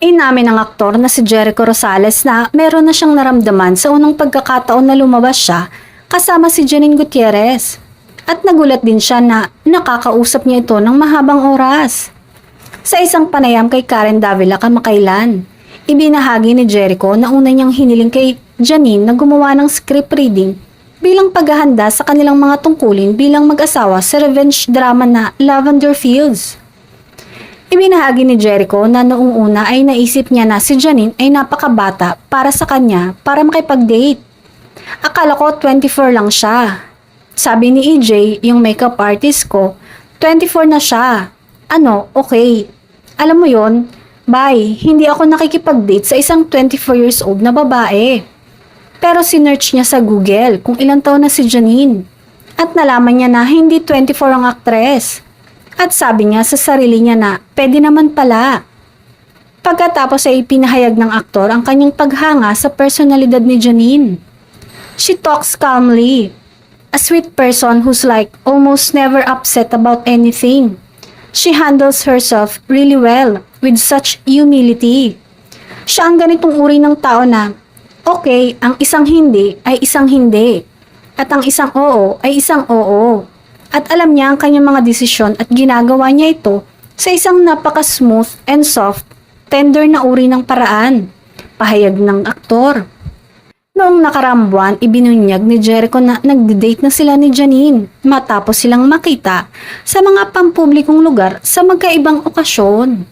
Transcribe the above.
Inamin ng aktor na si Jericho Rosales na meron na siyang naramdaman sa unang pagkakataon na lumabas siya kasama si Janine Gutierrez. At nagulat din siya na nakakausap niya ito ng mahabang oras. Sa isang panayam kay Karen Davila kamakailan, ibinahagi ni Jericho na una niyang hiniling kay Janine na gumawa ng script reading bilang paghahanda sa kanilang mga tungkulin bilang mag-asawa sa revenge drama na Lavender Fields. Ibinahagi ni Jericho na noong una ay naisip niya na si Janine ay napakabata para sa kanya para makipag-date. Akala ko 24 lang siya. Sabi ni EJ, yung makeup artist ko, 24 na siya. Ano, okay. Alam mo yon, bye, hindi ako nakikipag-date sa isang 24 years old na babae. Pero sinearch niya sa Google kung ilang taon na si Janine. At nalaman niya na hindi 24 ang aktres. At sabi niya sa sarili niya na pwede naman pala. Pagkatapos ay ipinahayag ng aktor ang kanyang paghanga sa personalidad ni Janine. She talks calmly. A sweet person who's like almost never upset about anything. She handles herself really well with such humility. Siya ang ganitong uri ng tao na okay, ang isang hindi ay isang hindi. At ang isang oo ay isang oo. At alam niya ang kanyang mga desisyon at ginagawa niya ito sa isang napaka-smooth and soft, tender na uri ng paraan. Pahayag ng aktor. Noong nakaraang buwan, ibinunyag ni Jericho na nagde-date na sila ni Janine matapos silang makita sa mga pampublikong lugar sa magkaibang okasyon.